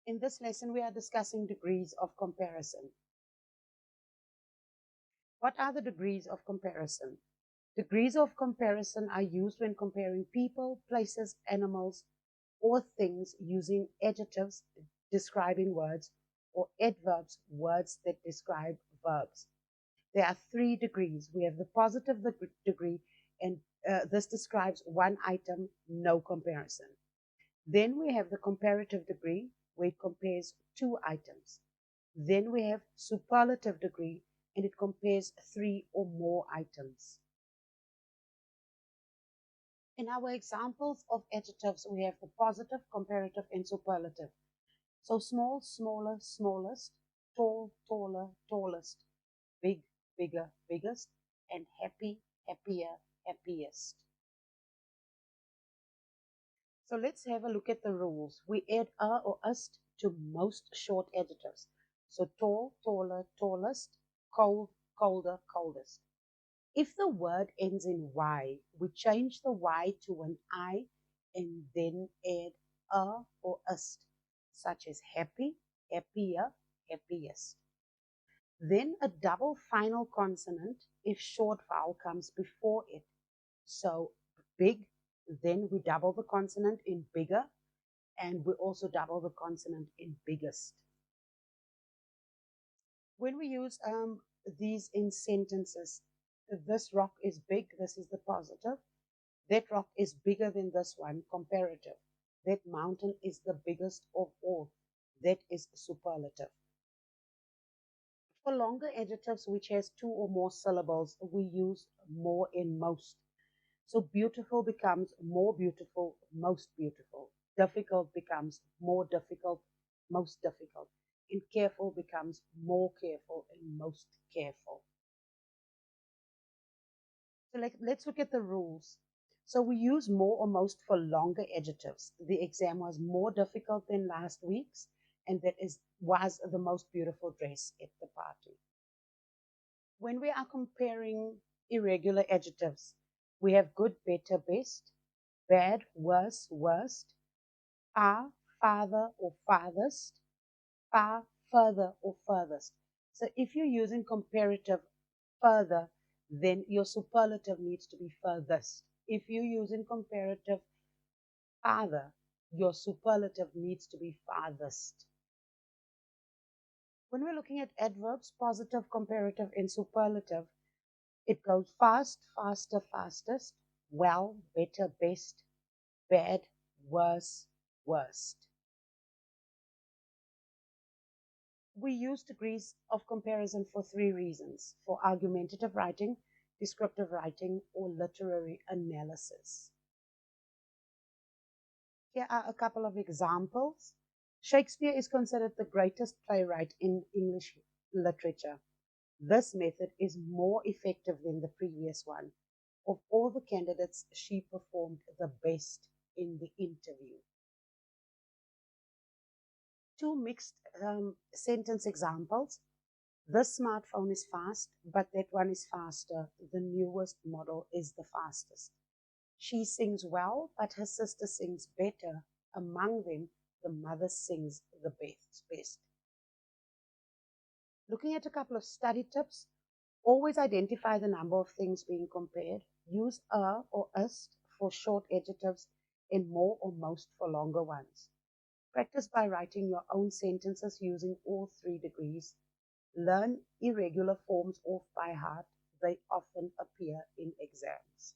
In this lesson, we are discussing degrees of comparison. What are the degrees of comparison? Degrees of comparison are used when comparing people, places, animals, or things using adjectives describing words or adverbs, words that describe verbs. There are 3 degrees. We have the positive degree, and this describes one item, no comparison. Then we have the comparative degree, where it compares 2 items. Then we have superlative degree, and it compares 3 or more items. In our examples of adjectives, we have the positive, comparative, and superlative. So small, smaller, smallest, tall, taller, tallest, big, bigger, biggest, and happy, happier, happiest. So let's have a look at the rules. We add a or ust to most short adjectives. So tall, taller, tallest, cold, colder, coldest. If the word ends in Y, we change the Y to an I and then add a or ust, such as happy, happier, happiest. Then a double final consonant if short vowel comes before it. So big, then we double the consonant in bigger, and we also double the consonant in biggest. When we use these in sentences, this rock is big, this is the positive. That rock is bigger than this one, comparative. That mountain is the biggest of all. That is superlative. For longer adjectives which has 2 or more syllables, we use more and most. So beautiful becomes more beautiful, most beautiful. Difficult becomes more difficult, most difficult. And careful becomes more careful and most careful. So let's look at the rules. So we use more or most for longer adjectives. The exam was more difficult than last week's, and was the most beautiful dress at the party. When we are comparing irregular adjectives, we have good, better, best, bad, worse, worst, far, farther, or farthest, far, further, or furthest. So if you're using comparative further, then your superlative needs to be furthest. If you're using comparative farther, your superlative needs to be farthest. When we're looking at adverbs, positive, comparative, and superlative, it goes fast, faster, fastest, well, better, best, bad, worse, worst. We use degrees of comparison for 3 reasons: for argumentative writing, descriptive writing, or literary analysis. Here are a couple of examples. Shakespeare is considered the greatest playwright in English literature. This method is more effective than the previous one. Of all the candidates, she performed the best in the interview. 2 mixed sentence examples. This smartphone is fast, but that one is faster. The newest model is the fastest. She sings well, but her sister sings better. Among them, the mother sings the best. Looking at a couple of study tips, always identify the number of things being compared. Use a or ust for short adjectives and more or most for longer ones. Practice by writing your own sentences using all 3 degrees. Learn irregular forms off by heart. They often appear in exams.